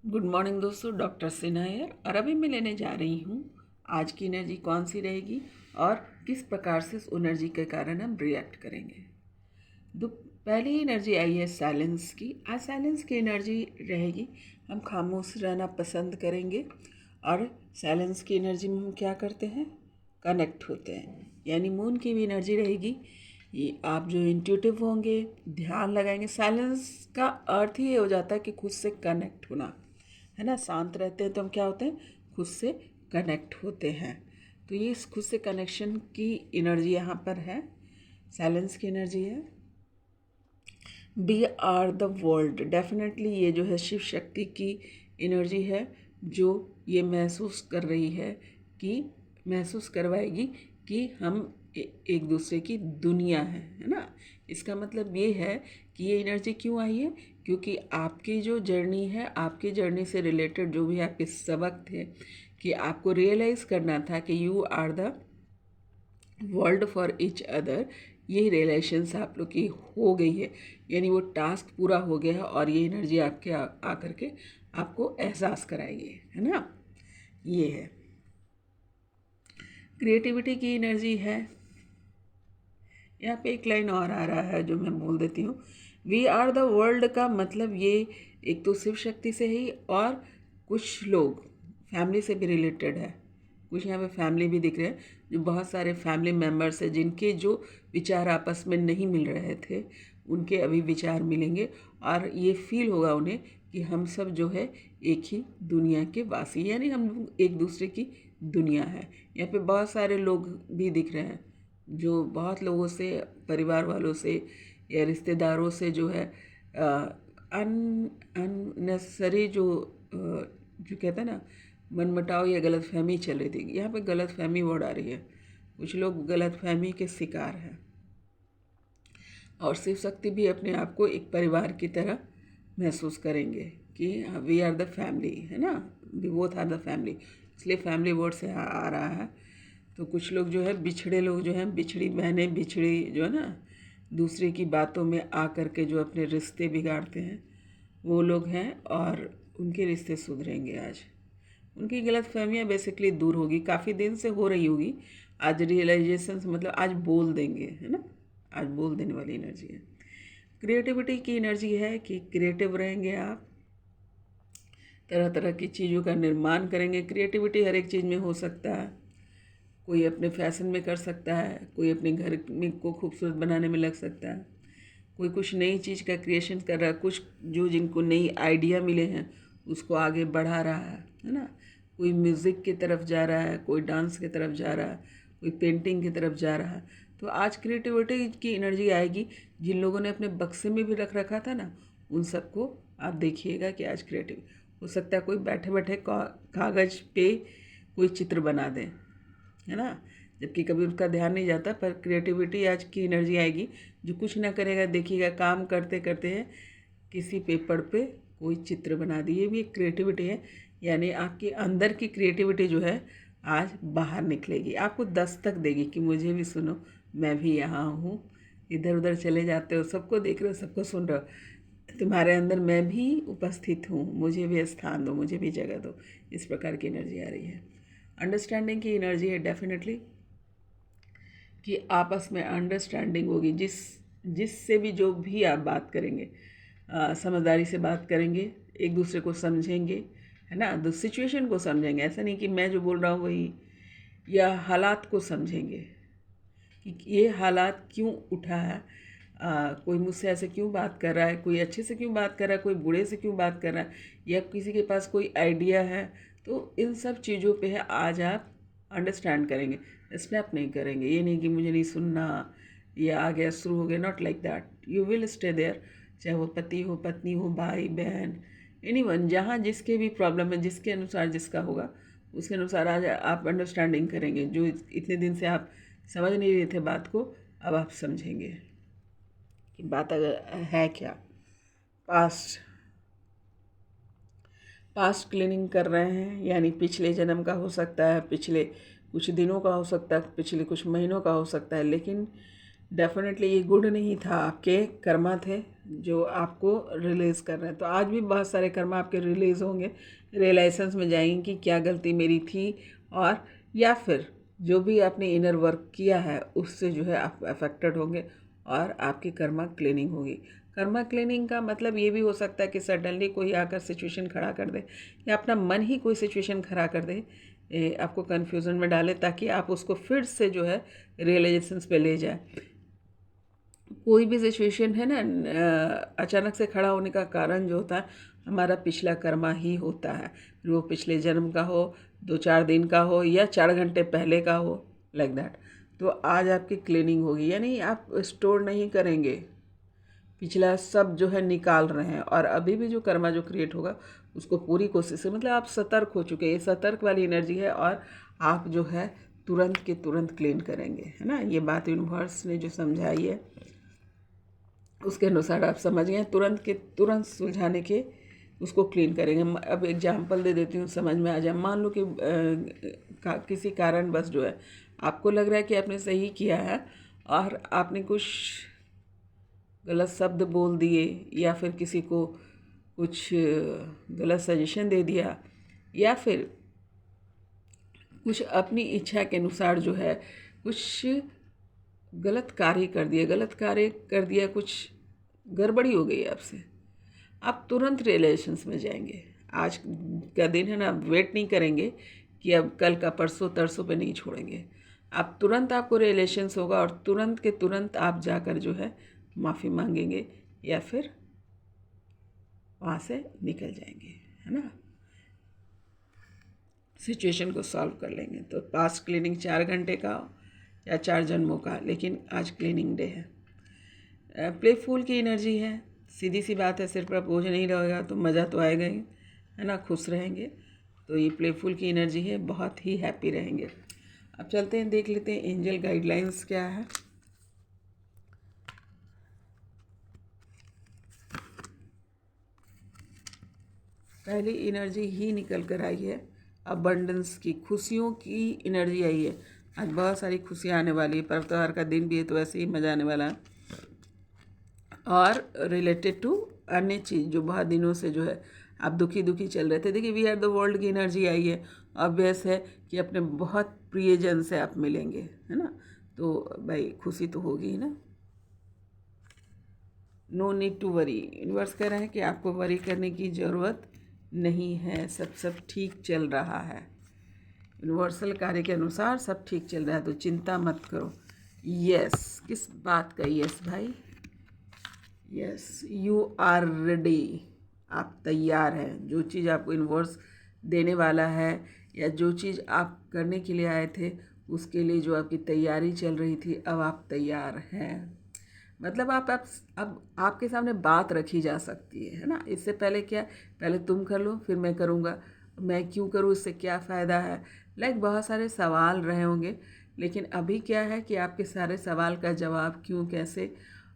Good morning दोस्तों, doctor Sinha है। और अभी मैं लेने जा रही हूँ आज की एनर्जी कौन सी रहेगी और किस प्रकार से उस एनर्जी के कारण हम रिएक्ट करेंगे। तो पहली एनर्जी आई है साइलेंस की। आज साइलेंस की एनर्जी रहेगी, हम खामोश रहना पसंद करेंगे। और साइलेंस की एनर्जी में हम क्या करते हैं, कनेक्ट होते हैं। यानी मून की भी एनर्जी रहेगी। ये आप जो इंट्यूटिव होंगे, ध्यान लगाएंगे। साइलेंस का अर्थ ही ये हो जाता है कि खुद से कनेक्ट होना, है ना। शांत रहते हैं तो हम क्या होते हैं, खुद से कनेक्ट होते हैं। तो ये इस खुद से कनेक्शन की एनर्जी यहाँ पर है, साइलेंस की एनर्जी है। We are the world, definitely ये जो है शिव शक्ति की एनर्जी है, जो ये महसूस कर रही है कि महसूस करवाएगी कि हम एक दूसरे की दुनिया है ना। इसका मतलब ये है कि ये एनर्जी क्यों आई है, क्योंकि आपकी जो जर्नी है, आपकी जर्नी से रिलेटेड जो भी आपके सबक थे, कि आपको रियलाइज़ करना था कि you are the world for each other, ये रिलेशंस आप लोग की हो गई है। यानी वो टास्क पूरा हो गया है और ये एनर्जी आपके आकर के आपको एहसास कराएगी, है ना। ये है क्रिएटिविटी की एनर्जी है। यहाँ पे एक लाइन और आ रहा है जो मैं बोल देती हूँ। वी आर द वर्ल्ड का मतलब ये एक तो शिव शक्ति से ही, और कुछ लोग फैमिली से भी रिलेटेड है। कुछ यहाँ पे फैमिली भी दिख रहे हैं, जो बहुत सारे फैमिली मेम्बर्स हैं जिनके जो विचार आपस में नहीं मिल रहे थे, उनके अभी विचार मिलेंगे। और ये फील होगा उन्हें कि हम सब जो है एक ही दुनिया के वासी, यानी हम लोग एक दूसरे की दुनिया है। यहाँ पे बहुत सारे लोग भी दिख रहे हैं जो बहुत लोगों से, परिवार वालों से या रिश्तेदारों से जो है अननेसेसरी जो कहते हैं ना, मनमुटाव या गलतफहमी चल रही थी। यहाँ पे गलतफहमी वर्ड आ रही है, कुछ लोग गलतफहमी के शिकार हैं। और शिव शक्ति भी अपने आप को एक परिवार की तरह महसूस करेंगे कि वी आर द फैमिली, है ना, we both are the family, इसलिए फैमिली वर्ड से आ रहा है। तो कुछ लोग जो है, बिछड़े लोग जो हैं, बिछड़ी बहनें, बिछड़ी जो है ना, दूसरे की बातों में आ कर के जो अपने रिश्ते बिगाड़ते हैं, वो लोग हैं। और उनके रिश्ते सुधरेंगे आज, उनकी गलतफहमियां बेसिकली दूर होगी, काफ़ी दिन से हो रही होगी। आज रियलाइजेशन मतलब आज बोल देंगे, है ना, आज बोल देने वाली एनर्जी है। क्रिएटिविटी की एनर्जी है कि क्रिएटिव रहेंगे आप, तरह तरह की चीज़ों का निर्माण करेंगे। क्रिएटिविटी हर एक चीज़ में हो सकता है। कोई अपने फैशन में कर सकता है, कोई अपने घर में को खूबसूरत बनाने में लग सकता है, कोई कुछ नई चीज़ का क्रिएशन कर रहा है, कुछ जो जिनको नई आइडिया मिले हैं उसको आगे बढ़ा रहा है ना। कोई म्यूज़िक की तरफ जा रहा है, कोई डांस की तरफ जा रहा है, कोई पेंटिंग की तरफ जा रहा है। तो आज क्रिएटिविटी की एनर्जी आएगी। जिन लोगों ने अपने बक्से में भी रख रखा था ना, उन सबको आप देखिएगा कि आज क्रिएटिव हो सकता है। कोई बैठे बैठे कागज़ पे कोई चित्र बना दें, है ना, जबकि कभी उसका ध्यान नहीं जाता। पर क्रिएटिविटी आज की एनर्जी आएगी। जो कुछ ना करेगा, देखिएगा काम करते करते हैं किसी पेपर पे कोई चित्र बना दिए, ये भी एक क्रिएटिविटी है। यानी आपके अंदर की क्रिएटिविटी जो है आज बाहर निकलेगी, आपको दस्तक देगी कि मुझे भी सुनो, मैं भी यहाँ हूँ। इधर उधर चले जाते हो, सबको देख रहे हो, सबको सुन रहे हो, तुम्हारे अंदर मैं भी उपस्थित हूँ, मुझे भी स्थान दो, मुझे भी जगह दो। इस प्रकार की एनर्जी आ रही है। अंडरस्टैंडिंग की एनर्जी है डेफिनेटली, कि आपस में अंडरस्टैंडिंग होगी। जिससे भी जो भी आप बात करेंगे, समझदारी से बात करेंगे, एक दूसरे को समझेंगे, है ना, तो सिचुएशन को समझेंगे। ऐसा नहीं कि मैं जो बोल रहा हूँ वही, या हालात को समझेंगे कि ये हालात क्यों उठा है, कोई मुझसे ऐसे क्यों बात कर रहा है, कोई अच्छे से क्यों बात कर रहा है, कोई बुरे से क्यों बात कर रहा है, या किसी के पास कोई आइडिया है। तो इन सब चीज़ों पे है आज आप अंडरस्टैंड करेंगे, स्नैप नहीं करेंगे। ये नहीं कि मुझे नहीं सुनना, ये आ गया शुरू हो गया, not like that. You will stay there, चाहे वो पति हो, पत्नी हो, भाई बहन, एनीवन, जहाँ जिसके भी प्रॉब्लम है, जिसके अनुसार जिसका होगा उसके अनुसार आज आप अंडरस्टैंडिंग करेंगे। जो इतने दिन से आप समझ नहीं रहे थे बात को, अब आप समझेंगे कि बात अगर है क्या। पास्ट पास्ट क्लीनिंग कर रहे हैं, यानी पिछले जन्म का हो सकता है, पिछले कुछ दिनों का हो सकता है, पिछले कुछ महीनों का हो सकता है। लेकिन डेफिनेटली ये गुड नहीं था, आपके कर्मा थे जो आपको रिलीज़ कर रहे हैं। तो आज भी बहुत सारे कर्मा आपके रिलीज़ होंगे, रियलाइजेंस में जाएंगे कि क्या गलती मेरी थी, और या फिर जो भी आपने इनर वर्क किया है उससे जो है आप अफेक्टेड होंगे और आपकी कर्मा क्लीनिंग होगी। कर्मा क्लीनिंग का मतलब ये भी हो सकता है कि सडनली कोई आकर सिचुएशन खड़ा कर दे, या अपना मन ही कोई सिचुएशन खड़ा कर दे, आपको कन्फ्यूज़न में डाले, ताकि आप उसको फिर से जो है रियलाइजेशंस पे ले जाए। कोई भी सिचुएशन है ना, अचानक से खड़ा होने का कारण जो होता है हमारा पिछला कर्मा ही होता है। फिर वो पिछले जन्म का हो, 2-4 दिन का हो, या 4 घंटे पहले का हो, लाइक दैट। तो आज आपकी क्लीनिंग होगी, यानी आप स्टोर नहीं करेंगे, पिछला सब जो है निकाल रहे हैं, और अभी भी जो कर्मा जो क्रिएट होगा उसको पूरी कोशिश से, मतलब आप सतर्क हो चुके हैं, ये सतर्क वाली एनर्जी है, और आप जो है तुरंत के तुरंत क्लीन करेंगे, है ना। ये बात यूनिवर्स ने जो समझाई है उसके अनुसार आप समझ गए, तुरंत के तुरंत सुलझाने के उसको क्लीन करेंगे। अब एग्जांपल दे देती हूँ, समझ में आ जाए। मान लो कि किसी कारण बस जो है आपको लग रहा है कि आपने सही किया है, और आपने कुछ गलत शब्द बोल दिए, या फिर किसी को कुछ गलत सजेशन दे दिया, या फिर कुछ अपनी इच्छा के अनुसार जो है कुछ गलत कार्य कर दिया, कुछ गड़बड़ी हो गई आपसे, आप तुरंत रियलाइजेशंस में जाएंगे। आज का दिन है ना, वेट नहीं करेंगे कि अब कल का परसों तरसों पे नहीं छोड़ेंगे, आप तुरंत, आपको रियलाइजेशंस होगा और तुरंत के तुरंत आप जाकर जो है माफ़ी मांगेंगे, या फिर वहाँ से निकल जाएंगे, है ना, सिचुएशन को सॉल्व कर लेंगे। तो पास्ट क्लीनिंग 4 घंटे का या 4 जन्मों का, लेकिन आज क्लीनिंग डे है। प्लेफुल की एनर्जी है, सीधी सी बात है, सिर पर बोझ नहीं रहेगा तो मज़ा तो आएगा ही, है ना, खुश रहेंगे। तो ये प्लेफुल की एनर्जी है, बहुत ही हैप्पी रहेंगे। अब चलते हैं, देख लेते हैं एंजल गाइडलाइंस क्या है। पहली एनर्जी ही निकल कर आई है, अबंडेंस की, खुशियों की एनर्जी आई है। आज बहुत सारी खुशियाँ आने वाली है, पर्व त्योहार का दिन भी है तो वैसे ही मज़ा आने वाला है। और रिलेटेड टू अन्य चीज़ जो बहुत दिनों से जो है आप दुखी दुखी चल रहे थे, देखिए वी आर द वर्ल्ड की एनर्जी आई है। ऑब्वियस है कि अपने बहुत प्रियजन से आप मिलेंगे, है ना, तो भाई खुशी तो होगी ही ना। No need to worry, universe कह रहे हैं कि आपको वरी करने की ज़रूरत नहीं है, सब ठीक चल रहा है। यूनिवर्सल कार्य के अनुसार सब ठीक चल रहा है, तो चिंता मत करो। यस, किस बात का यस भाई? यस, यू आर रेडी, आप तैयार हैं। जो चीज़ आपको यूनिवर्स देने वाला है, या जो चीज़ आप करने के लिए आए थे, उसके लिए जो आपकी तैयारी चल रही थी, अब आप तैयार हैं। मतलब आप अब आपके सामने बात रखी जा सकती है ना। इससे पहले क्या, पहले तुम कर लो फिर मैं करूँगा, मैं क्यों करूँ, इससे क्या फ़ायदा है, लाइक बहुत सारे सवाल रहे होंगे। लेकिन अभी क्या है कि आपके सारे सवाल का जवाब क्यों, कैसे,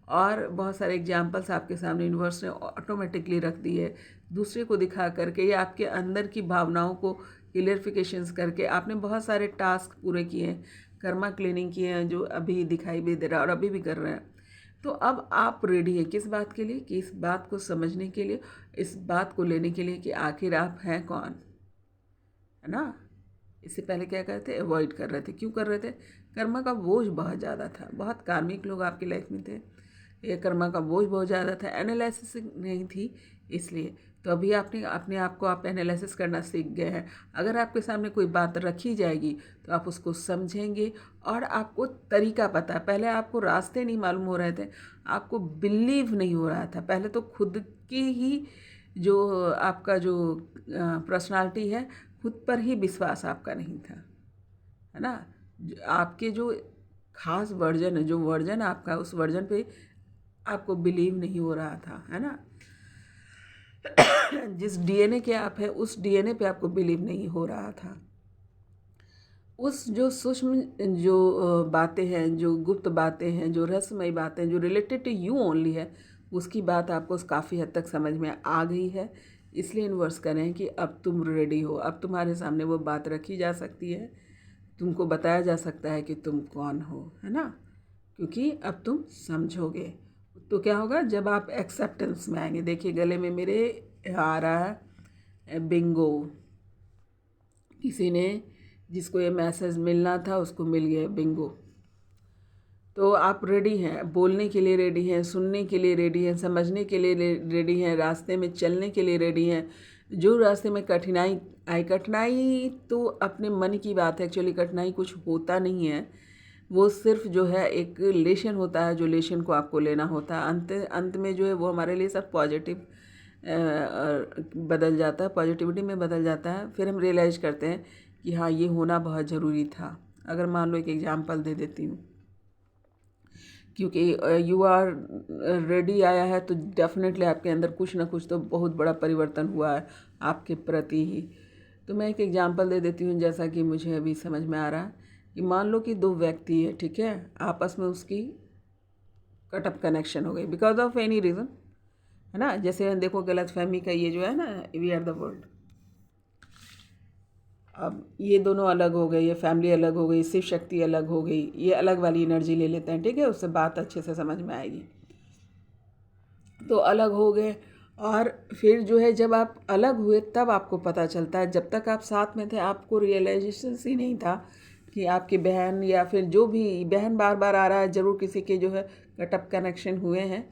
और बहुत सारे एग्जाम्पल्स आपके सामने यूनिवर्स ने ऑटोमेटिकली रख दी है, दूसरे को दिखा करके, या आपके अंदर की भावनाओं को क्लियरिफिकेशंस करके। आपने बहुत सारे टास्क पूरे किए हैं, कर्मा क्लीनिंग किए हैं, जो अभी दिखाई भी दे रहा है और अभी भी कर रहे हैं। तो अब आप रेडी है किस बात के लिए, कि इस बात को समझने के लिए, इस बात को लेने के लिए कि आखिर आप हैं कौन, है ना। इससे पहले क्या करते थे, अवॉइड कर रहे थे। क्यों कर रहे थे? कर्मा का बोझ बहुत ज़्यादा था, बहुत कार्मिक लोग आपकी लाइफ में थे, ये कर्मा का बोझ बहुत ज़्यादा था, एनालिसिस नहीं थी, इसलिए। तो अभी आपने अपने आप को आप एनालिसिस करना सीख गए हैं। अगर आपके सामने कोई बात रखी जाएगी तो आप उसको समझेंगे, और आपको तरीका पता है। पहले आपको रास्ते नहीं मालूम हो रहे थे, आपको बिलीव नहीं हो रहा था, पहले तो खुद की ही जो आपका जो पर्सनालिटी है, खुद पर ही विश्वास आपका नहीं था, है ना। आपके जो खास वर्जन है, जो वर्जन आपका, उस वर्जन पे आपको बिलीव नहीं हो रहा था, है ना। जिस डीएनए के आप हैं, उस डीएनए पे आपको बिलीव नहीं हो रहा था। उस जो सूक्ष्म जो बातें हैं, जो गुप्त बातें हैं, जो रहस्यमयी बातें, जो रिलेटेड टू यू ओनली है, उसकी बात आपको काफ़ी हद तक समझ में आ गई है। इसलिए यूनिवर्स कह रहे हैं कि अब तुम रेडी हो, अब तुम्हारे सामने वो बात रखी जा सकती है, तुमको बताया जा सकता है कि तुम कौन हो, है ना। क्योंकि अब तुम समझोगे। तो क्या होगा जब आप एक्सेप्टेंस में आएंगे। देखिए गले में मेरे आ रहा है बिंगो, किसी ने जिसको ये मैसेज मिलना था उसको मिल गया बिंगो। तो आप रेडी हैं, बोलने के लिए रेडी हैं, सुनने के लिए रेडी हैं, समझने के लिए रेडी हैं, रास्ते में चलने के लिए रेडी हैं। जो रास्ते में कठिनाई आई, कठिनाई तो अपने मन की बात है, एक्चुअली कठिनाई कुछ होता नहीं है, वो सिर्फ जो है एक लेशन होता है, जो लेशन को आपको लेना होता है। अंत अंत में जो है वो हमारे लिए सब पॉजिटिव बदल जाता है, पॉजिटिविटी में बदल जाता है। फिर हम रियलाइज़ करते हैं कि हाँ ये होना बहुत ज़रूरी था। अगर मान लो एक एग्जांपल दे देती हूँ, क्योंकि यू आर रेडी आया है तो डेफिनेटली आपके अंदर कुछ ना कुछ तो बहुत बड़ा परिवर्तन हुआ है आपके प्रति ही। तो मैं एक एग्जांपल दे देती हूँ, जैसा कि मुझे अभी समझ में आ रहा है कि मान लो कि दो व्यक्ति है, ठीक है, आपस में उसकी कटअप कनेक्शन हो गई बिकॉज ऑफ एनी रीज़न, है ना। जैसे देखो गलतफहमी का ये जो है ना, वी आर द वर्ल्ड, अब ये दोनों अलग हो गए, ये फैमिली अलग हो गई, शिव शक्ति अलग हो गई, ये अलग वाली एनर्जी ले लेते हैं, ठीक है, उससे बात अच्छे से समझ में आएगी। तो अलग हो गए और फिर जो है जब आप अलग हुए तब आपको पता चलता है, जब तक आप साथ में थे आपको रियलाइजेशन ही नहीं था कि आपकी बहन या फिर जो भी बहन बार बार आ रहा है, ज़रूर किसी के जो है कटअप कनेक्शन हुए हैं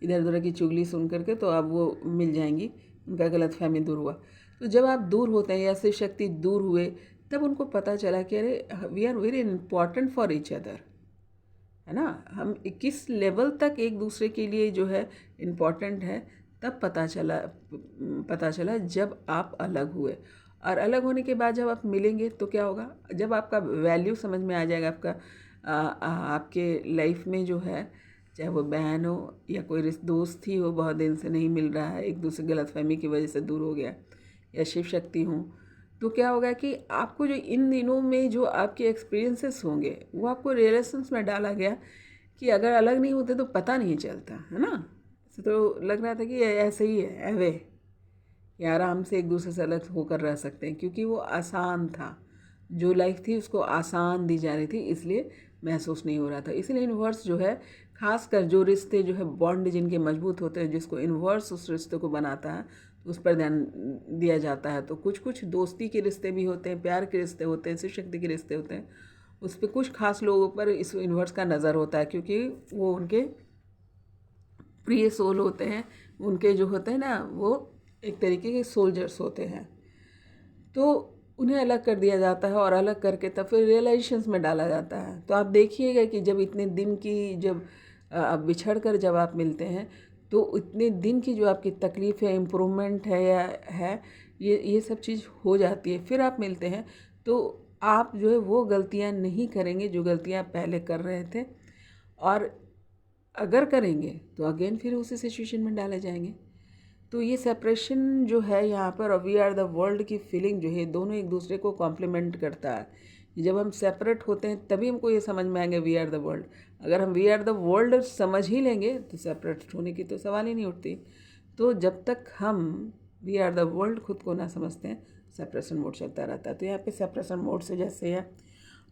इधर उधर की चुगली सुन करके, तो अब वो मिल जाएंगी, उनका गलतफहमी दूर हुआ। तो जब आप दूर होते हैं या शिव शक्ति दूर हुए तब उनको पता चला कि अरे we are very important for each other, है ना। हम किस लेवल तक एक दूसरे के लिए जो है इम्पॉर्टेंट है, तब पता चला जब आप अलग हुए। और अलग होने के बाद जब आप मिलेंगे तो क्या होगा, जब आपका वैल्यू समझ में आ जाएगा, आपका आपके लाइफ में जो है, चाहे वो बहन हो या कोई दोस्त ही हो, बहुत दिन से नहीं मिल रहा है, एक दूसरे गलतफहमी की वजह से दूर हो गया, या शिव शक्ति हूँ, तो क्या होगा कि आपको जो इन दिनों में जो आपके एक्सपीरियंसेस होंगे वो आपको रिलेशंस में डाला गया कि अगर अलग नहीं होते तो पता नहीं चलता, है ना। तो लग रहा था कि ऐसे ही है, एवे कि आराम से एक दूसरे से अलग होकर रह सकते हैं, क्योंकि वो आसान था, जो लाइफ थी उसको आसान दी जा रही थी, इसलिए महसूस नहीं हो रहा था। इसलिए यूनिवर्स जो है, खासकर जो रिश्ते जो है बॉन्ड जिनके मजबूत होते हैं, जिसको यूनिवर्स उस रिश्ते को बनाता है उस पर ध्यान दिया जाता है। तो कुछ कुछ दोस्ती के रिश्ते भी होते हैं, प्यार के रिश्ते होते हैं, शिव शक्ति के रिश्ते होते हैं, उस पर कुछ खास लोगों पर इस यूनिवर्स का नज़र होता है, क्योंकि वो उनके प्रिय सोल होते हैं, उनके जो होते हैं ना वो एक तरीके के सोल्जर्स होते हैं। तो उन्हें अलग कर दिया जाता है और अलग करके तब फिर रियलाइजेशंस में डाला जाता है। तो आप देखिएगा कि जब इतने दिन की जब बिछड़ कर जब आप मिलते हैं तो इतने दिन की जो आपकी तकलीफ़ है, इम्प्रूवमेंट है या है, ये सब चीज़ हो जाती है। फिर आप मिलते हैं तो आप जो है वो गलतियां नहीं करेंगे जो गलतियां पहले कर रहे थे, और अगर करेंगे तो अगेन फिर उसी सिचुएशन में डाले जाएंगे। तो ये सेपरेशन जो है यहाँ पर, और वी आर द वर्ल्ड की फीलिंग जो है, दोनों एक दूसरे को कॉम्प्लीमेंट करता है। जब हम सेपरेट होते हैं तभी हमको ये समझ में आएंगे वी आर द वर्ल्ड। अगर हम वी आर द वर्ल्ड समझ ही लेंगे तो सेपरेट होने की तो सवाल ही नहीं उठती। तो जब तक हम वी आर द वर्ल्ड खुद को ना समझते हैं, सेपरेशन मोड चलता रहता है। तो यहाँ पे सेपरेशन मोड से जैसे है,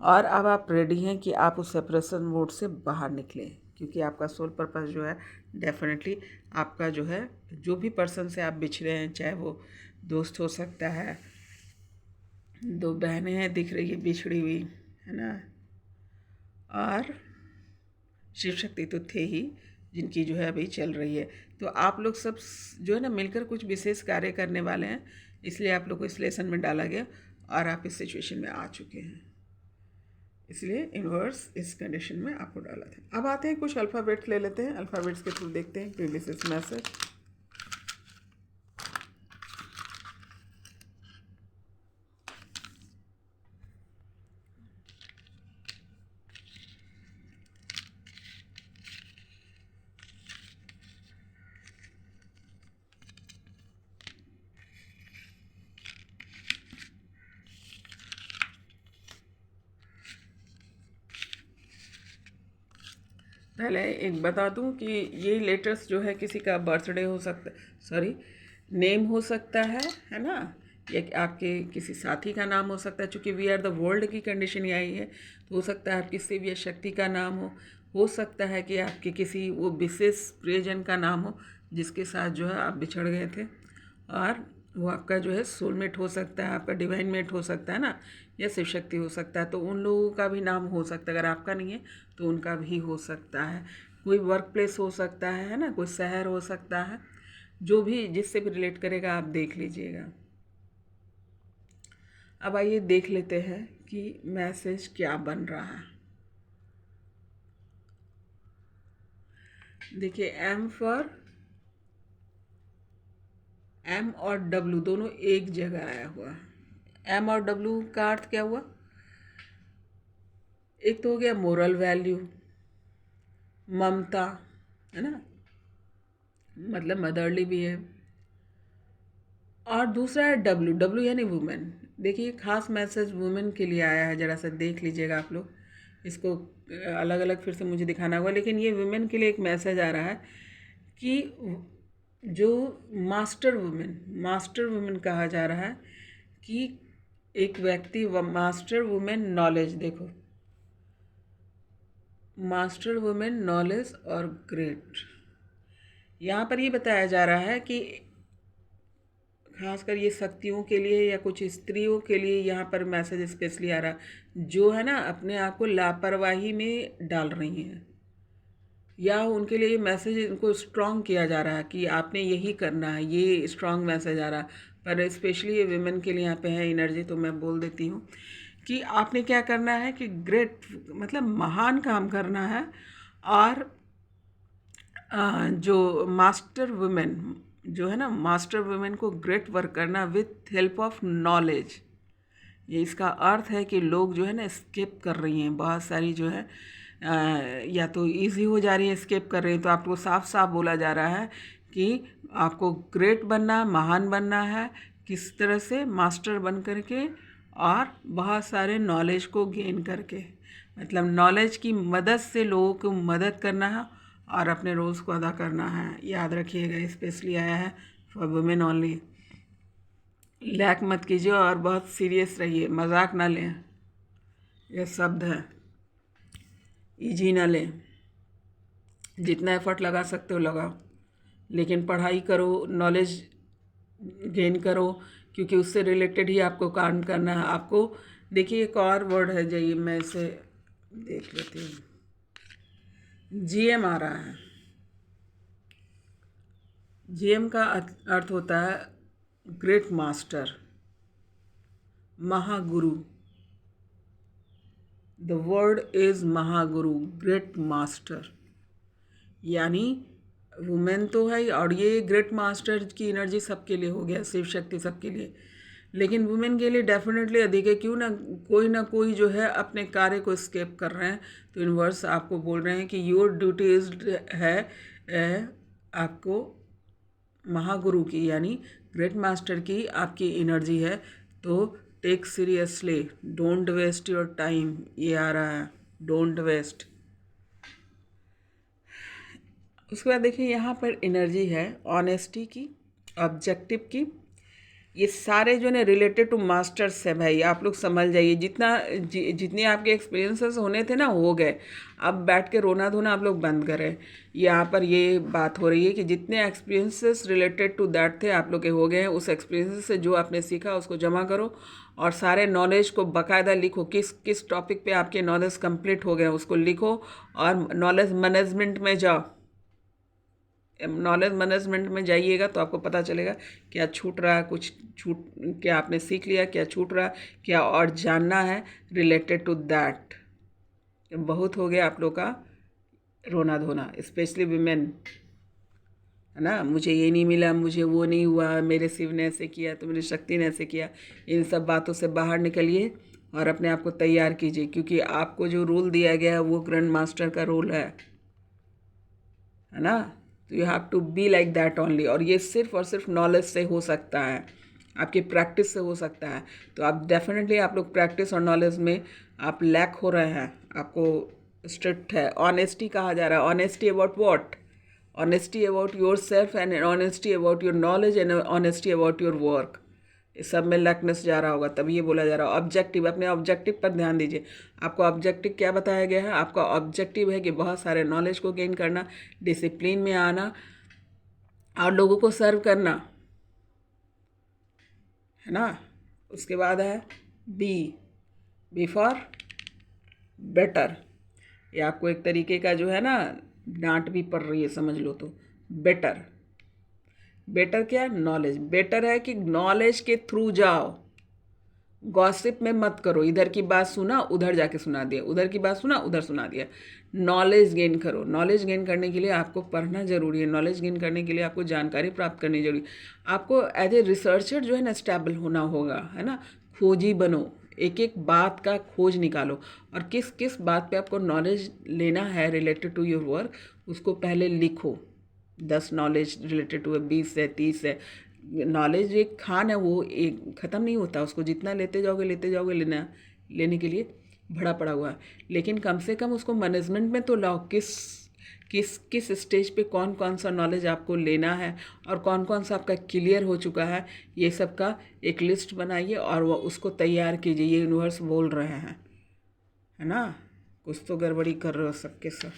और अब आप रेडी हैं कि आप उस सेपरेशन मोड से बाहर निकलें, क्योंकि आपका सोल पर्पस जो है डेफिनेटली आपका जो है, जो भी पर्सन से आप बिछड़े हैं, चाहे वो दोस्त हो सकता है, दो बहनें हैं दिख रही है बिछड़ी हुई, है ना, और शिव शक्ति तो थे ही जिनकी जो है अभी चल रही है। तो आप लोग सब जो है ना मिलकर कुछ विशेष कार्य करने वाले हैं, इसलिए आप लोग को इस लेसन में डाला गया और आप इस सिचुएशन में आ चुके हैं, इसलिए यूनिवर्स इस कंडीशन में आपको डाला था। अब आते हैं कुछ अल्फ़ाबेट्स ले लेते हैं, अल्फ़ाबेट्स के थ्रू देखते हैं प्रीवियस मैसेज। पहले एक बता दूं कि ये लेटर्स जो है किसी का बर्थडे हो सकता, सॉरी नेम हो सकता है ना, या आपके किसी साथी का नाम हो सकता है। चूँकि वी आर द वर्ल्ड की कंडीशन ये आई है तो हो सकता है आपकी शिव या शक्ति का नाम हो सकता है कि आपके किसी वो विशेष प्रियजन का नाम हो जिसके साथ जो है आप बिछड़ गए थे, और वो आपका जो है सोलमेट हो सकता है, आपका डिवाइन मेट हो सकता है ना, या शिव शक्ति हो सकता है। तो उन लोगों का भी नाम हो सकता है, अगर आपका नहीं है तो उनका भी हो सकता है। कोई वर्क प्लेस हो सकता है ना, कोई शहर हो सकता है, जो भी जिससे भी रिलेट करेगा आप देख लीजिएगा। अब आइए देख लेते हैं कि मैसेज क्या बन रहा है। देखिए, एम और डब्लू दोनों एक जगह आया हुआ है। एम और डब्लू का अर्थ क्या हुआ? एक तो हो गया मोरल वैल्यू, ममता, है ना, मतलब मदरली भी है। और दूसरा है डब्लू, डब्लू यानी वुमेन। देखिए, खास मैसेज वुमेन के लिए आया है, ज़रा सा देख लीजिएगा आप लोग। इसको अलग अलग फिर से मुझे दिखाना होगा, लेकिन ये वुमेन के लिए एक मैसेज आ रहा है कि जो मास्टर वुमेन कहा जा रहा है कि एक व्यक्ति मास्टर वुमेन नॉलेज, देखो, मास्टर वुमेन नॉलेज और ग्रेट, यहाँ पर ये बताया जा रहा है कि खासकर ये शक्तियों के लिए या कुछ स्त्रियों के लिए यहाँ पर मैसेज स्पेशली आ रहा, जो है ना अपने आप को लापरवाही में डाल रही हैं, या उनके लिए ये मैसेज इनको स्ट्रॉन्ग किया जा रहा है कि आपने यही करना है, ये स्ट्रॉन्ग मैसेज आ रहा। पर स्पेशली ये विमेन के लिए यहाँ पे है एनर्जी, तो मैं बोल देती हूँ कि आपने क्या करना है कि ग्रेट, मतलब महान काम करना है। और जो मास्टर वुमेन जो है ना, मास्टर वुमेन को ग्रेट वर्क करना विथ हेल्प ऑफ नॉलेज। ये इसका अर्थ है कि लोग जो है ना स्केप कर रही हैं, बहुत सारी जो है या तो इजी हो जा रही है, स्केप कर रही हैं। तो आपको साफ साफ बोला जा रहा है कि आपको ग्रेट बनना, महान बनना है। किस तरह से? मास्टर बन करके और बहुत सारे नॉलेज को गेन करके, मतलब नॉलेज की मदद से लोगों को मदद करना है और अपने रोल्स को अदा करना है। याद रखिएगा, स्पेशली आया है फॉर वुमेन ओनली। लैक मत कीजिए और बहुत सीरियस रहिए, मजाक ना लें, यह शब्द है, इजी ना लें। जितना एफर्ट लगा सकते हो लगाओ, लेकिन पढ़ाई करो, नॉलेज गेन करो, क्योंकि उससे रिलेटेड ही आपको काम करना है। आपको देखिए, एक और वर्ड है, जाइए मैं इसे देख लेती हूँ। जीएम आ रहा है। जीएम का अर्थ होता है great master, Mahaguru. The word is Mahaguru, great master, यानी वुमेन तो है और ये ग्रेट मास्टर की एनर्जी सबके लिए हो गया, शिव शक्ति सबके लिए, लेकिन वुमेन के लिए डेफिनेटली अधिक है। क्यों ना कोई जो है अपने कार्य को स्केप कर रहे हैं। तो यूनिवर्स आपको बोल रहे हैं कि योर ड्यूटी इज है आपको महागुरु की, यानी ग्रेट मास्टर की आपकी एनर्जी है। तो take seriously, don't waste your time. ये आ रहा है, डोंट वेस्ट। उसके बाद देखिए, यहाँ पर एनर्जी है ऑनेस्टी की, ऑब्जेक्टिव की। ये सारे जो है रिलेटेड टू मास्टर्स है भाई, आप लोग समझ जाइए। जितने आपके एक्सपीरियंसेस होने थे ना, हो गए। अब बैठ के रोना धोना आप लोग बंद करें। यहाँ पर ये बात हो रही है कि जितने एक्सपीरियंसेस रिलेटेड टू दैट थे आप लोग के हो गए हैं। उस एक्सपीरियंस से जो आपने सीखा उसको जमा करो और सारे नॉलेज को बाकायदा लिखो। किस किस टॉपिक पे आपके नॉलेज कंप्लीट हो गए उसको लिखो और नॉलेज मैनेजमेंट में जाओ। नॉलेज मैनेजमेंट में जाइएगा तो आपको पता चलेगा क्या छूट रहा है, कुछ छूट, क्या आपने सीख लिया, क्या छूट रहा, क्या और जानना है रिलेटेड टू दैट। बहुत हो गया आप लोग का रोना धोना, स्पेशली विमेन, है ना। मुझे ये नहीं मिला, मुझे वो नहीं हुआ, मेरे शिव ने ऐसे किया तो मेरी शक्ति ने ऐसे किया। इन सब बातों से बाहर निकलिए और अपने आप को तैयार कीजिए, क्योंकि आपको जो रोल दिया गया है वो ग्रैंड मास्टर का रोल है ना। तो you have to be like that only. और ये सिर्फ और सिर्फ नॉलेज से हो सकता है, आपकी प्रैक्टिस से हो सकता है। तो आप डेफिनेटली, आप लोग प्रैक्टिस और नॉलेज में आप लैक हो रहे हैं, आपको स्ट्रिक्ट है। ऑनेस्टी कहा जा रहा है। Honesty about what? Honesty about your self and honesty about your knowledge and honesty about your work. सब में लकनेस जा रहा होगा, तभी ये बोला जा रहा है। ऑब्जेक्टिव, अपने ऑब्जेक्टिव पर ध्यान दीजिए। आपको ऑब्जेक्टिव क्या बताया गया है? आपका ऑब्जेक्टिव है कि बहुत सारे नॉलेज को गेन करना, डिसिप्लिन में आना और लोगों को सर्व करना, है ना। उसके बाद है बी फॉर बेटर। ये आपको एक तरीके का जो है ना डांट भी पड़ रही है, समझ लो तो। बेटर, बेटर क्या है? नॉलेज। बेटर है कि नॉलेज के थ्रू जाओ, गॉसिप में मत करो। इधर की बात सुना उधर जाके सुना दिया, उधर की बात सुना उधर सुना दिया। नॉलेज गेन करो। नॉलेज गेन करने के लिए आपको पढ़ना ज़रूरी है। नॉलेज गेन करने के लिए आपको जानकारी प्राप्त करनी जरूरी है। आपको एज ए रिसर्चर जो है ना स्टेबल होना होगा, है ना। खोजी बनो, एक एक बात का खोज निकालो और किस किस बात पे आपको नॉलेज लेना है रिलेटेड टू योर वर्क, उसको पहले लिखो। 10 नॉलेज रिलेटेड टू 20 है, 30 है। नॉलेज एक खान है, वो एक ख़त्म नहीं होता। उसको जितना लेते जाओगे लेने के लिए भरा पड़ा हुआ है। लेकिन कम से कम उसको मैनेजमेंट में तो लाओ। किस किस किस स्टेज पे कौन कौन सा नॉलेज आपको लेना है और कौन कौन सा आपका क्लियर हो चुका है, ये सब का एक लिस्ट बनाइए और वो उसको तैयार कीजिए। ये यूनिवर्स बोल रहे हैं, है ना। कुछ तो गड़बड़ी कर रहे हो सबके सब।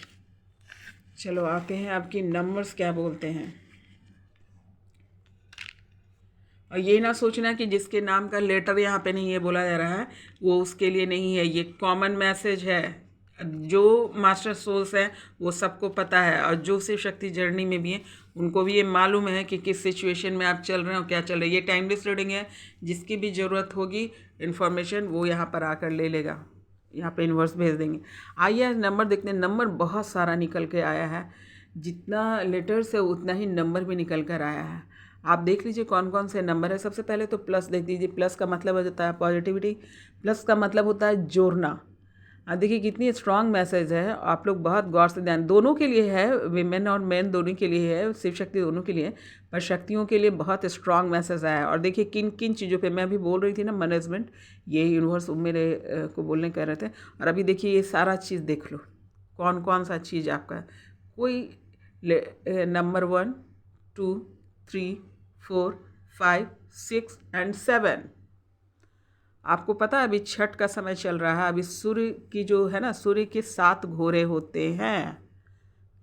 चलो आते हैं आपकी नंबर्स क्या बोलते हैं। और ये ना सोचना कि जिसके नाम का लेटर यहाँ पे नहीं है बोला जा रहा है, वो उसके लिए नहीं है। ये कॉमन मैसेज है। जो मास्टर सोल्स हैं वो सबको पता है, और जो शिव शक्ति जर्नी में भी हैं उनको भी ये मालूम है कि किस सिचुएशन में आप चल रहे हो, क्या चल रहा है। ये टाइमलेस रीडिंग है। जिसकी भी ज़रूरत होगी इन्फॉर्मेशन वो यहाँ पर आकर ले लेगा। यहाँ पे यूनिवर्स भेज देंगे। आइए नंबर देखते हैं। नंबर बहुत सारा निकल के आया है। जितना लेटर्स है उतना ही नंबर भी निकल कर आया है। आप देख लीजिए कौन कौन से नंबर है। सबसे पहले तो प्लस देख लीजिए। प्लस का मतलब होता है पॉजिटिविटी। प्लस का मतलब होता है जोड़ना। देखिए कितनी स्ट्रांग मैसेज है। आप लोग बहुत गौर से ध्यान, दोनों के लिए है, विमेन और मैन दोनों के लिए है, शिव शक्ति दोनों के लिए, पर शक्तियों के लिए बहुत स्ट्रांग मैसेज आया है। और देखिए किन किन चीज़ों पे मैं अभी बोल रही थी ना, मैनेजमेंट, ये यूनिवर्स मेरे को बोलने कह रहे थे। और अभी देखिए ये सारा चीज़ देख लो कौन कौन सा चीज़ आपका है। कोई नंबर 1 2 3 4 5 6 एंड 7। आपको पता है अभी छठ का समय चल रहा है। अभी सूर्य की जो है ना, सूर्य के 7 घोड़े होते हैं।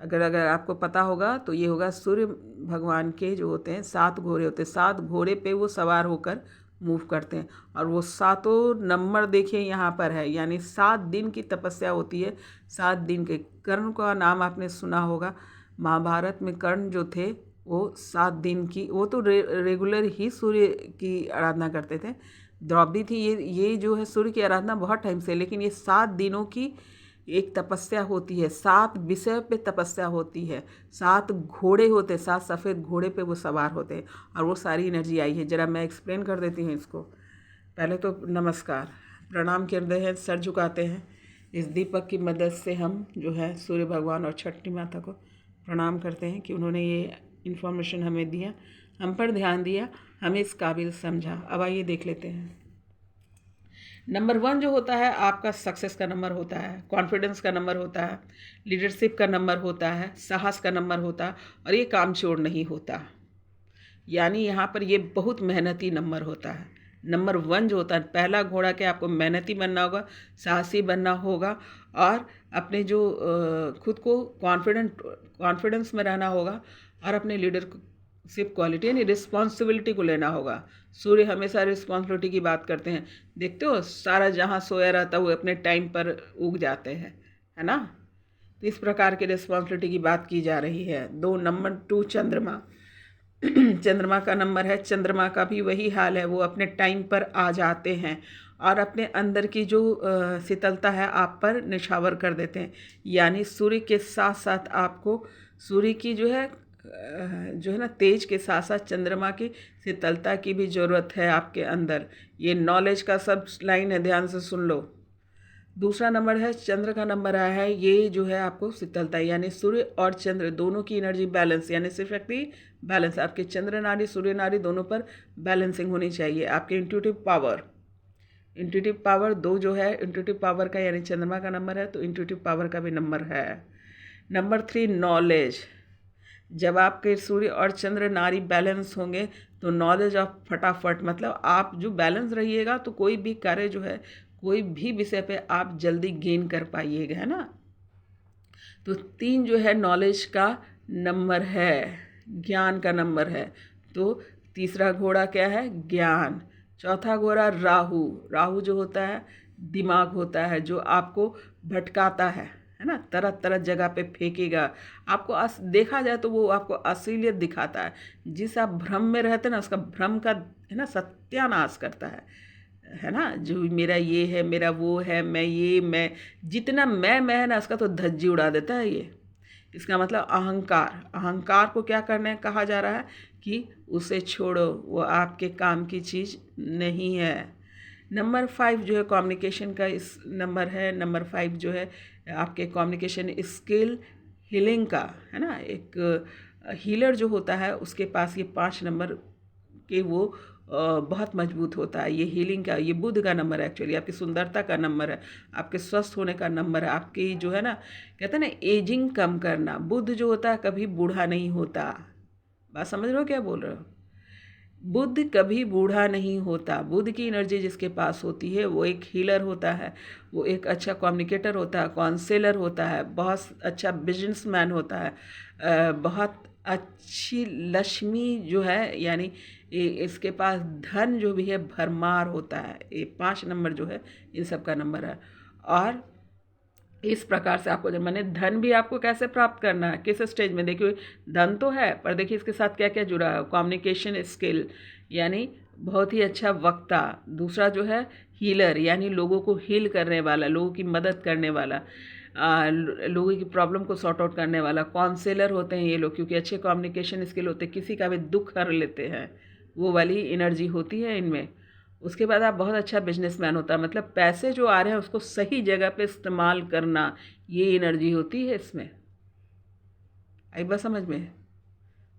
अगर आपको पता होगा तो ये होगा सूर्य भगवान के जो होते हैं 7 घोड़े होते हैं। 7 घोड़े पे वो सवार होकर मूव करते हैं। और वो सातों नंबर देखिए यहाँ पर है, यानी 7 दिन की तपस्या होती है। 7 दिन के कर्ण का नाम आपने सुना होगा। महाभारत में कर्ण जो थे वो 7 दिन की, वो तो रेगुलर ही सूर्य की आराधना करते थे। द्रौपदी थी, ये जो है सूर्य की आराधना बहुत टाइम से, लेकिन ये 7 दिनों की एक तपस्या होती है। 7 विषय पे तपस्या होती है। 7 घोड़े होते हैं, 7 सफ़ेद घोड़े पे वो सवार होते हैं और वो सारी एनर्जी आई है। ज़रा मैं एक्सप्लेन कर देती हूँ इसको। पहले तो नमस्कार, प्रणाम करते हैं, सर झुकाते हैं। इस दीपक की मदद से हम जो है सूर्य भगवान और छठी माता को प्रणाम करते हैं कि उन्होंने ये इन्फॉर्मेशन हमें दिया, हम पर ध्यान दिया, हमें इस काबिल समझा। अब आइए देख लेते हैं। नंबर 1 जो होता है आपका सक्सेस का नंबर होता है, कॉन्फिडेंस का नंबर होता है, लीडरशिप का नंबर होता है, साहस का नंबर होता है, और ये कामचोर नहीं होता। यानी यहाँ पर ये बहुत मेहनती नंबर होता है। नंबर 1 जो होता है, पहला घोड़ा के आपको मेहनती बनना होगा, साहसी बनना होगा, और अपने जो खुद को कॉन्फिडेंस में रहना होगा, और अपने लीडरशिप क्वालिटी यानी रिस्पॉन्सिबिलिटी को लेना होगा। सूर्य हमेशा रिस्पॉन्सिबिलिटी की बात करते हैं। देखते हो सारा जहाँ सोया रहता है वो अपने टाइम पर उग जाते हैं, है ना। तो इस प्रकार की रिस्पॉन्सिबिलिटी की बात की जा रही है। 2 नंबर 2 चंद्रमा। चंद्रमा का नंबर है। चंद्रमा का भी वही हाल है, वो अपने टाइम पर आ जाते हैं और अपने अंदर की जो शीतलता है आप पर निछावर कर देते हैं। यानी सूर्य के साथ साथ आपको सूर्य की जो है ना तेज के साथ साथ चंद्रमा की शीतलता की भी ज़रूरत है आपके अंदर। ये नॉलेज का सब लाइन है, ध्यान से सुन लो। दूसरा नंबर है, चंद्र का नंबर आया है। ये जो है आपको शीतलता, यानी सूर्य और चंद्र दोनों की एनर्जी बैलेंस, यानी शिव शक्ति बैलेंस। आपके चंद्र नाड़ी सूर्य नाड़ी दोनों पर बैलेंसिंग होनी चाहिए। आपके इंट्यूटिव पावर 2 जो है इंट्यूटिव पावर का, यानी चंद्रमा का नंबर है, तो इंट्यूटिव पावर का भी नंबर है। Number 3 knowledge. जब आपके सूर्य और चंद्र नारी बैलेंस होंगे तो नॉलेज ऑफ फटाफट, मतलब आप जो बैलेंस रहिएगा तो कोई भी कार्य जो है, कोई भी विषय पे आप जल्दी गेन कर पाइएगा, है ना। तो 3 जो है नॉलेज का नंबर है, ज्ञान का नंबर है। तो तीसरा घोड़ा क्या है? ज्ञान। चौथा घोड़ा राहु। राहु जो होता है दिमाग होता है, जो आपको भटकाता है ना, तरह तरह जगह पे फेंकेगा आपको। देखा जाए तो वो आपको असलियत दिखाता है। जिस आप भ्रम में रहते हैं ना, उसका भ्रम का है ना सत्यानाश करता है ना। जो मेरा ये है, मेरा वो है, मैं ये, मैं जितना मैं है ना, उसका तो धज्जी उड़ा देता है ये। इसका मतलब अहंकार। अहंकार को क्या करने कहा जा रहा है कि उसे छोड़ो, वो आपके काम की चीज़ नहीं है। नंबर 5 जो है कम्युनिकेशन का इस नंबर है। नंबर 5 जो है आपके कम्युनिकेशन स्किल, हीलिंग का, है ना। एक हीलर जो होता है उसके पास ये 5 नंबर के वो बहुत मजबूत होता है। ये हीलिंग का, ये बुध का नंबर है एक्चुअली, आपकी सुंदरता का नंबर है, आपके स्वस्थ होने का नंबर है, आपकी जो है ना, कहते हैं ना एजिंग कम करना। बुध जो होता है कभी बूढ़ा नहीं होता। बात समझ रहे हो क्या बोल रहे हो? बुध कभी बूढ़ा नहीं होता। बुध की एनर्जी जिसके पास होती है वो एक हीलर होता है, वो एक अच्छा कम्युनिकेटर होता है, काउंसलर होता है, बहुत अच्छा बिजनेसमैन होता है, बहुत अच्छी लक्ष्मी जो है, यानी इसके पास धन जो भी है भरमार होता है। ये 5 नंबर जो है इन सब का नंबर है। और इस प्रकार से आपको, जब मैंने धन भी आपको कैसे प्राप्त करना है, किस स्टेज में, देखिए धन तो है पर देखिए इसके साथ क्या क्या जुड़ा है। कम्युनिकेशन स्किल यानी बहुत ही अच्छा वक्ता। दूसरा जो है हीलर, यानी लोगों को हील करने वाला, लोगों की मदद करने वाला, लोगों की प्रॉब्लम को सॉर्ट आउट करने वाला। काउंसलर होते हैं ये लोग, क्योंकि अच्छे कम्युनिकेशन स्किल होते हैं, किसी का भी दुख हर लेते हैं, वो वाली एनर्जी होती है इनमें। उसके बाद आप बहुत अच्छा बिजनेसमैन होता है, मतलब पैसे जो आ रहे हैं उसको सही जगह पे इस्तेमाल करना, ये एनर्जी होती है इसमें। आई बात समझ में?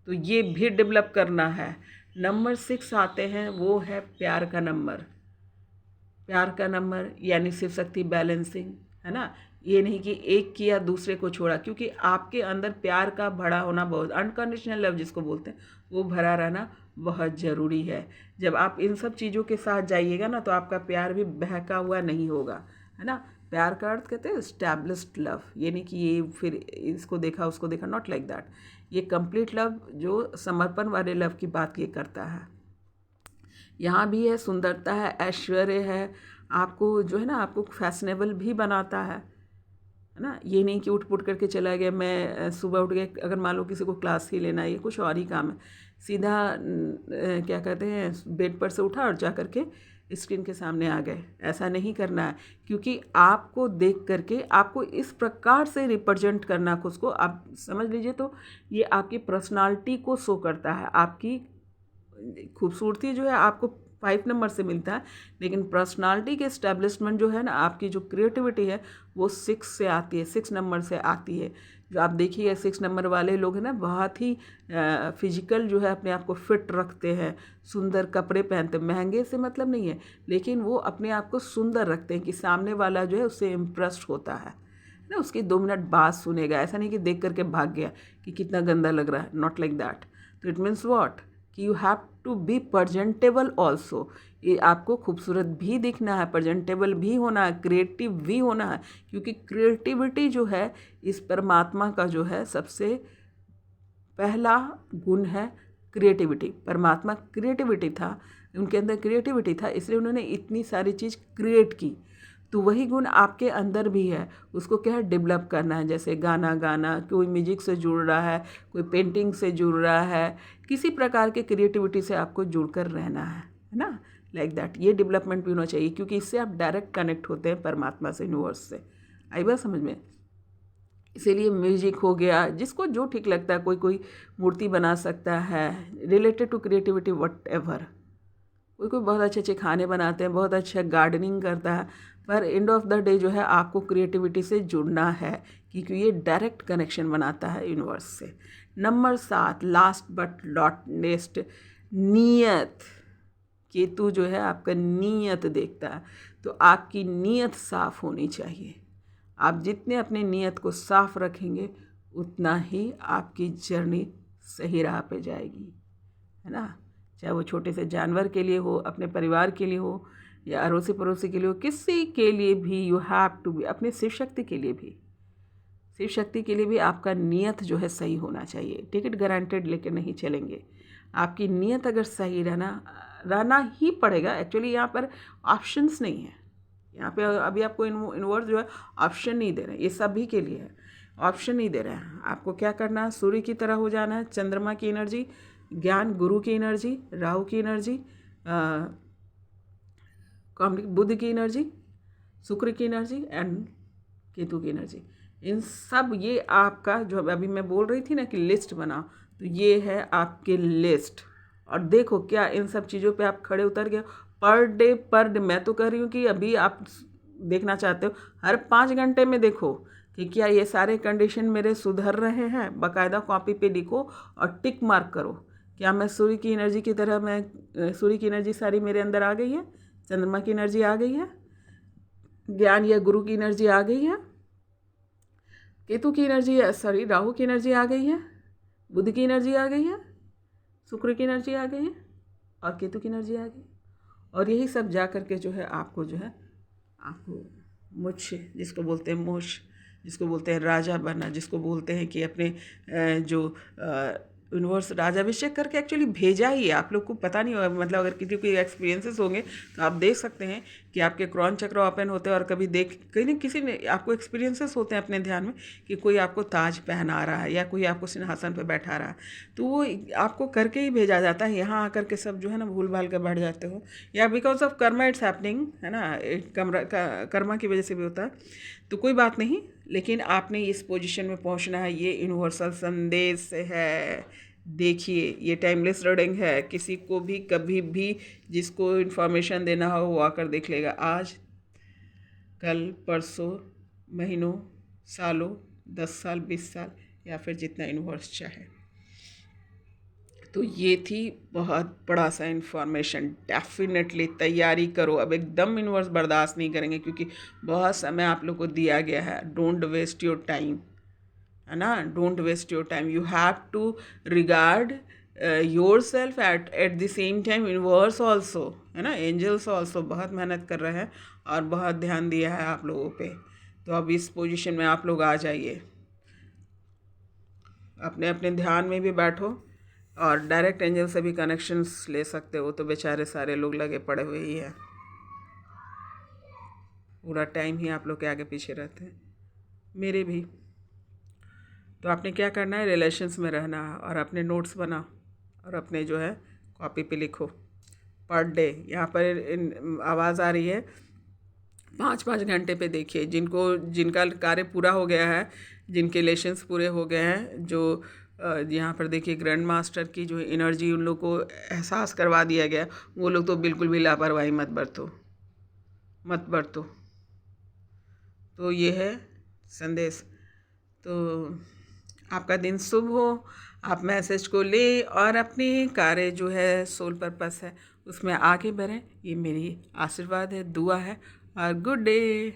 तो ये भी डेवलप करना है। नंबर 6 आते हैं, वो है प्यार का नंबर। प्यार का नंबर यानी शिव शक्ति बैलेंसिंग, है ना। ये नहीं कि एक किया दूसरे को छोड़ा, क्योंकि आपके अंदर प्यार का भरा होना, बहुत अनकंडीशनल लव जिसको बोलते हैं, वो भरा रहना बहुत ज़रूरी है। जब आप इन सब चीज़ों के साथ जाइएगा ना तो आपका प्यार भी बहका हुआ नहीं होगा, है ना। प्यार का अर्थ कहते हैं एस्टैब्लिश्ड लव, ये नहीं कि ये फिर इसको देखा उसको देखा, नॉट लाइक दैट। ये कंप्लीट लव जो समर्पण वाले लव की बात ये करता है। यहाँ भी है सुंदरता है, ऐश्वर्य है, आपको जो है ना आपको फैशनेबल भी बनाता है ना। ये नहीं कि उठ पुट करके चला गया, मैं सुबह उठ गया, अगर मान लो किसी को क्लास ही लेना है, ये कुछ और ही काम है, सीधा क्या कहते हैं बेड पर से उठा और जा करके स्क्रीन के सामने आ गए, ऐसा नहीं करना है। क्योंकि आपको देख करके आपको इस प्रकार से रिप्रेजेंट करना खुद को, आप समझ लीजिए तो ये आपकी पर्सनालिटी को शो करता है। आपकी खूबसूरती जो है आपको 5 नंबर से मिलता है, लेकिन पर्सनालिटी के इस्टेब्लिशमेंट जो है ना, आपकी जो क्रिएटिविटी है वो 6 से आती है, 6 नंबर से आती है। जो आप देखिए 6 नंबर वाले लोग हैं ना, बहुत ही फिजिकल जो है अपने आप को फिट रखते हैं, सुंदर कपड़े पहनते हैं, महंगे से मतलब नहीं है, लेकिन वो अपने आप को सुंदर रखते हैं कि सामने वाला जो है उससे इम्प्रेस्ड होता है ना, उसकी 2 मिनट बात सुनेगा। ऐसा नहीं कि देख करके भाग गया कि कितना गंदा लग रहा है, नॉट लाइक दैट। तो इट मीन्स व्हाट कि you have to be presentable also. ये आपको खूबसूरत भी दिखना है, प्रजेंटेबल भी होना है, क्रिएटिव भी होना है, क्योंकि क्रिएटिविटी जो है इस परमात्मा का जो है सबसे पहला गुण है क्रिएटिविटी। परमात्मा क्रिएटिविटी था, उनके अंदर क्रिएटिविटी था, इसलिए उन्होंने इतनी सारी चीज़ क्रिएट की। तो वही गुण आपके अंदर भी है, उसको क्या है डेवलप करना है। जैसे गाना गाना, कोई म्यूजिक से जुड़ रहा है, कोई पेंटिंग से जुड़ रहा है, किसी प्रकार के क्रिएटिविटी से आपको जुड़कर रहना है ना, लाइक दैट। ये डेवलपमेंट भी होना चाहिए, क्योंकि इससे आप डायरेक्ट कनेक्ट होते हैं परमात्मा से, यूनिवर्स से। आई बात समझ में? इसीलिए म्यूजिक हो गया, जिसको जो ठीक लगता है, कोई कोई मूर्ति बना सकता है related to creativity, whatever. कोई कोई बहुत अच्छे अच्छे खाने बनाते हैं, बहुत अच्छा गार्डनिंग करता है, पर एंड ऑफ द डे जो है आपको क्रिएटिविटी से जुड़ना है, क्योंकि ये डायरेक्ट कनेक्शन बनाता है यूनिवर्स से। Number 7 last but not least, नीयत। केतु जो है आपका नीयत देखता है, तो आपकी नीयत साफ होनी चाहिए। आप जितने अपनी नीयत को साफ रखेंगे उतना ही आपकी जर्नी सही राह पे जाएगी, है ना। चाहे वो छोटे से जानवर के लिए हो, अपने परिवार के लिए हो, या अड़ोसी पड़ोसी के लिए हो, किसी के लिए भी यू हैव टू बी, अपनी शिव शक्ति के लिए भी, शिव शक्ति के लिए भी आपका नियत जो है सही होना चाहिए। टिकट गारंटेड लेकर नहीं चलेंगे, आपकी नियत अगर सही रहना ही पड़ेगा। एक्चुअली यहाँ पर ऑप्शंस नहीं है, यहाँ पे अभी आपको यूनिवर्स जो है ऑप्शन नहीं दे रहे हैं, ये सभी के लिए है, ऑप्शन नहीं दे रहे हैं। आपको क्या करना है, सूर्य की तरह हो जाना है, चंद्रमा की एनर्जी, ज्ञान गुरु की एनर्जी, राहु की एनर्जी, बुध की एनर्जी, शुक्र की एनर्जी एंड केतु की एनर्जी। इन सब, ये आपका जो अभी मैं बोल रही थी ना कि लिस्ट बना, तो ये है आपके लिस्ट। और देखो क्या इन सब चीज़ों पे आप खड़े उतर गए पर डे। मैं तो कह रही हूँ कि अभी आप देखना चाहते हो, हर 5 घंटे में देखो कि क्या ये सारे कंडीशन मेरे सुधर रहे हैं। बाकायदा कॉपी पे लिखो और टिक मार्क करो, क्या मैं सूर्य की एनर्जी की तरह, मैं सूर्य की एनर्जी सारी मेरे अंदर आ गई है, चंद्रमा की एनर्जी आ गई है, ज्ञान या गुरु की एनर्जी आ गई है, केतु की एनर्जी, सॉरी राहु की एनर्जी आ गई है, बुध की एनर्जी आ गई है, शुक्र की एनर्जी आ गई है और केतु की एनर्जी आ गई। और यही सब जा कर के जो है आपको आपको मोक्ष, जिसको बोलते हैं मोक्ष, जिसको बोलते हैं राजा बनना, जिसको बोलते हैं कि अपने जो यूनिवर्स राजाभिषेक करके एक्चुअली भेजा ही है। आप लोग को पता नहीं होगा, मतलब अगर किसी को एक्सपीरियंसेस होंगे तो आप देख सकते हैं कि आपके क्रॉन चक्र ओपन होते हैं और कभी कहीं ना किसी ने आपको एक्सपीरियंसेस होते हैं अपने ध्यान में कि कोई आपको ताज पहना रहा है या कोई आपको सिंहासन पर बैठा रहा है, तो वो आपको करके ही भेजा जाता है। यहाँ आकर के सब जो है ना भूल भाल कर बैठ जाते हो, या because of Karma it's happening, है ना, कर्मा की वजह से भी होता है। तो कोई बात नहीं, लेकिन आपने इस पोजीशन में पहुंचना है, ये यूनिवर्सल संदेश है। देखिए ये टाइमलेस रीडिंग है, किसी को भी कभी भी जिसको इन्फॉर्मेशन देना हो वो आकर देख लेगा, आज कल परसों, महीनों, सालों, 10 साल, 20 साल, या फिर जितना यूनिवर्स चाहे। तो ये थी बहुत बड़ा सा इन्फॉर्मेशन। डेफिनेटली तैयारी करो, अब एकदम यूनिवर्स बर्दाश्त नहीं करेंगे क्योंकि बहुत समय आप लोग को दिया गया है। डोंट वेस्ट योर टाइम, है ना, don't waste your time. You have to regard yourself at the same time universe also, है ना, एंजल्स ऑल्सो बहुत मेहनत कर रहे हैं और बहुत ध्यान दिया है आप लोगों पे। तो अब इस पोजीशन में आप लोग आ जाइए, अपने अपने ध्यान में भी बैठो और डायरेक्ट एंजल से भी कनेक्शंस ले सकते हो। तो बेचारे सारे लोग लगे पड़े हुए ही हैं, पूरा टाइम ही आप लोग के आगे पीछे रहते हैं, मेरे भी। तो आपने क्या करना है, रिलेशंस में रहना है और अपने नोट्स बना और अपने जो है कॉपी पे लिखो पर डे। यहाँ पर आवाज़ आ रही है, 5-5 घंटे पे देखिए। जिनका कार्य पूरा हो गया है, जिनके रिलेशंस पूरे हो गए हैं, जो यहाँ पर देखिए ग्रैंड मास्टर की जो एनर्जी उन लोग को एहसास करवा दिया गया, वो लोग तो बिल्कुल भी लापरवाही मत बरतो। तो ये है संदेश। तो आपका दिन शुभ हो, आप मैसेज को ले और अपनी कार्य जो है सोल पर्पस है उसमें आगे बढ़ें, ये मेरी आशीर्वाद है, दुआ है। और गुड डे।